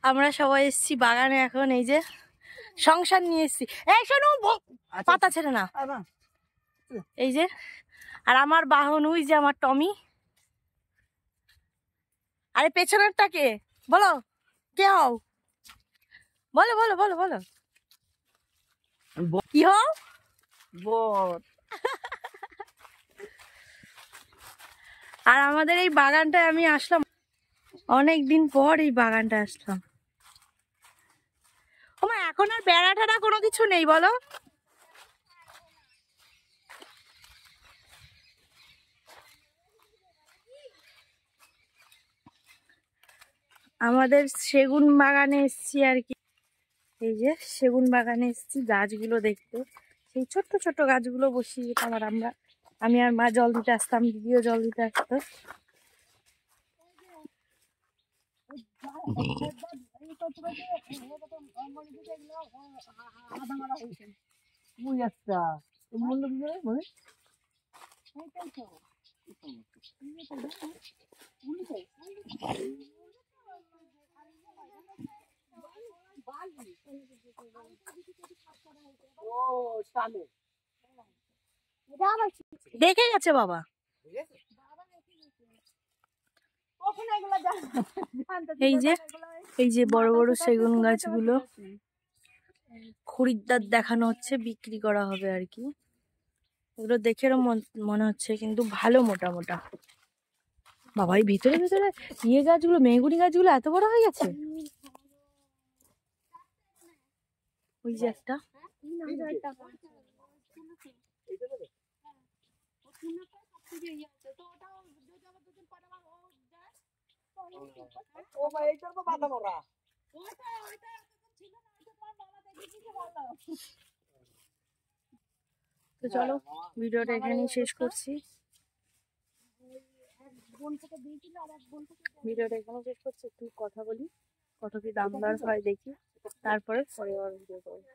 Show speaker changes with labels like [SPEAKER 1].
[SPEAKER 1] আমরা সবাই এসছি বাগানে এখন, এই যে সংসার নিয়ে এসছি। এই শোনো, পাতা ছেড়ে না, এই যে। আর আমার বাহন ওই যে আমার টমি। আরে পেছনেরটা কে? বলো কে হও? বলো বলো বলো বলো, কি হও? আর আমাদের এই বাগানটায় আমি আসলাম অনেকদিন পর, এই বাগানটা আসলাম। ওমা, এখন আর বেড়া টেড়া কোনো কিছু নেই বলো? আমাদের সেগুন বাগানে এসছি আর কি। এই যে সেগুন বাগানে এসছি গাছগুলো দেখতে। সেই ছোট্ট ছোট্ট গাছগুলো বসিয়ে যেতাম, আর আমি আর মা জল দিতে আসতাম, দিদিও জল দিতে আসতো। দেখে গেছে বাবা। এই যে বড় বড় সেগুন গাছগুলো খরিদ্দার দেখানো হচ্ছে, বিক্রি করা হবে আর কি। এগুলো দেখেও মনে হচ্ছে কিন্তু ভালো মোটা মোটা। বাবা, এই ভিতরে ভিতরে ইয়ে গাছগুলো, মেহগুনি গাছগুলো এত বড় হয়ে গেছে। ওই যে একটা, তো চলো ভিডিওটা এখানেই শেষ করছি। একটু কথা বলি, কত কি দামদার হয় দেখি, তারপরে পরে ভিডিও করবো।